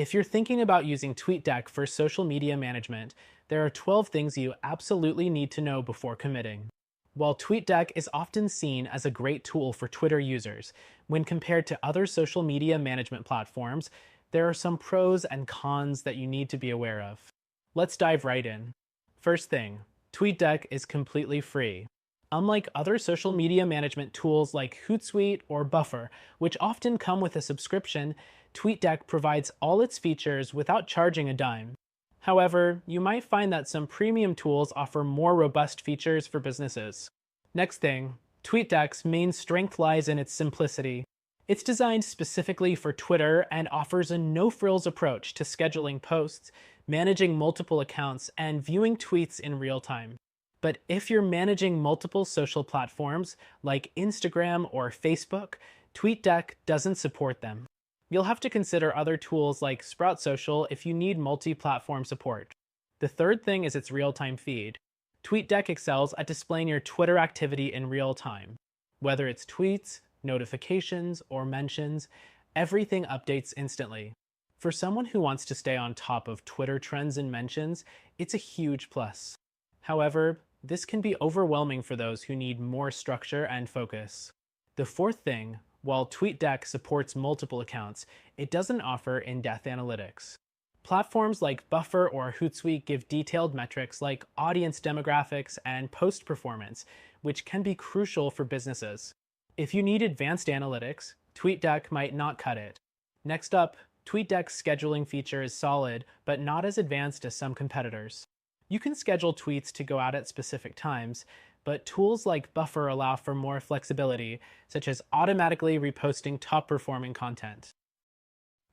If you're thinking about using TweetDeck for social media management, there are 12 things you absolutely need to know before committing. While TweetDeck is often seen as a great tool for Twitter users, when compared to other social media management platforms, there are some pros and cons that you need to be aware of. Let's dive right in. First thing, TweetDeck is completely free. Unlike other social media management tools like Hootsuite or Buffer, which often come with a subscription, TweetDeck provides all its features without charging a dime. However, you might find that some premium tools offer more robust features for businesses. Next thing, TweetDeck's main strength lies in its simplicity. It's designed specifically for Twitter and offers a no-frills approach to scheduling posts, managing multiple accounts, and viewing tweets in real time. But if you're managing multiple social platforms like Instagram or Facebook, TweetDeck doesn't support them. You'll have to consider other tools like Sprout Social if you need multi-platform support. The third thing is its real-time feed. TweetDeck excels at displaying your Twitter activity in real time. Whether it's tweets, notifications, or mentions, everything updates instantly. For someone who wants to stay on top of Twitter trends and mentions, it's a huge plus. However, this can be overwhelming for those who need more structure and focus. The fourth thing, while TweetDeck supports multiple accounts, it doesn't offer in-depth analytics. Platforms like Buffer or Hootsuite give detailed metrics like audience demographics and post performance, which can be crucial for businesses. If you need advanced analytics, TweetDeck might not cut it. Next up, TweetDeck's scheduling feature is solid, but not as advanced as some competitors. You can schedule tweets to go out at specific times, but tools like Buffer allow for more flexibility, such as automatically reposting top-performing content.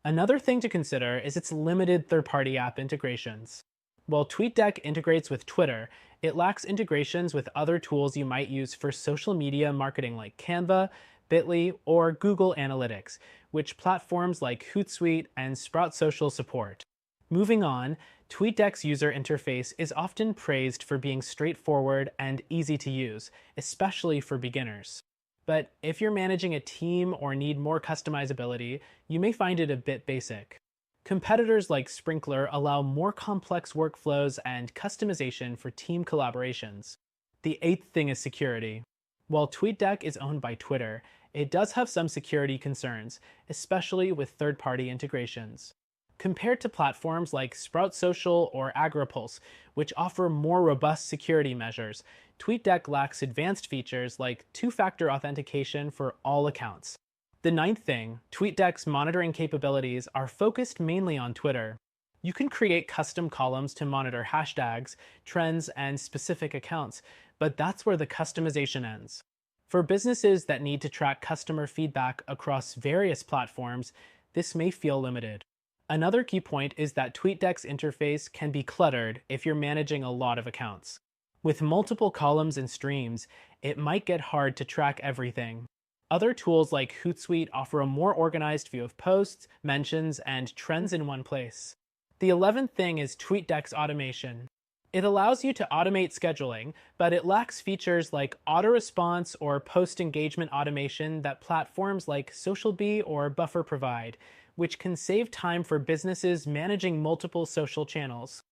Another thing to consider is its limited third-party app integrations. While TweetDeck integrates with Twitter, it lacks integrations with other tools you might use for social media marketing like Canva, Bitly, or Google Analytics, which platforms like Hootsuite and Sprout Social support. Moving on, TweetDeck's user interface is often praised for being straightforward and easy to use, especially for beginners. But if you're managing a team or need more customizability, you may find it a bit basic. Competitors like Sprinklr allow more complex workflows and customization for team collaborations. The eighth thing is security. While TweetDeck is owned by Twitter, it does have some security concerns, especially with third-party integrations. Compared to platforms like Sprout Social or AgriPulse, which offer more robust security measures, TweetDeck lacks advanced features like two-factor authentication for all accounts. The ninth thing, TweetDeck's monitoring capabilities are focused mainly on Twitter. You can create custom columns to monitor hashtags, trends, and specific accounts, but that's where the customization ends. For businesses that need to track customer feedback across various platforms, this may feel limited. Another key point is that TweetDeck's interface can be cluttered if you're managing a lot of accounts. With multiple columns and streams, it might get hard to track everything. Other tools like Hootsuite offer a more organized view of posts, mentions, and trends in one place. The 11th thing is TweetDeck's automation. It allows you to automate scheduling, but it lacks features like auto-response or post-engagement automation that platforms like SocialBee or Buffer provide, which can save time for businesses managing multiple social channels.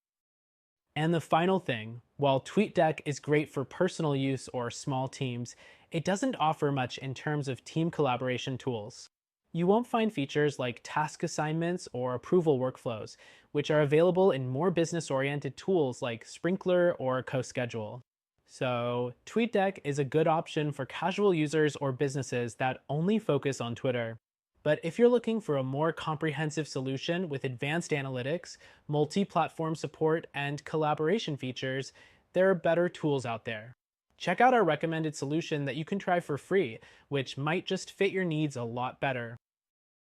And the final thing, while TweetDeck is great for personal use or small teams, it doesn't offer much in terms of team collaboration tools. You won't find features like task assignments or approval workflows, which are available in more business-oriented tools like Sprinklr or CoSchedule. So, TweetDeck is a good option for casual users or businesses that only focus on Twitter. But if you're looking for a more comprehensive solution with advanced analytics, multi-platform support, and collaboration features, there are better tools out there. Check out our recommended solution that you can try for free, which might just fit your needs a lot better.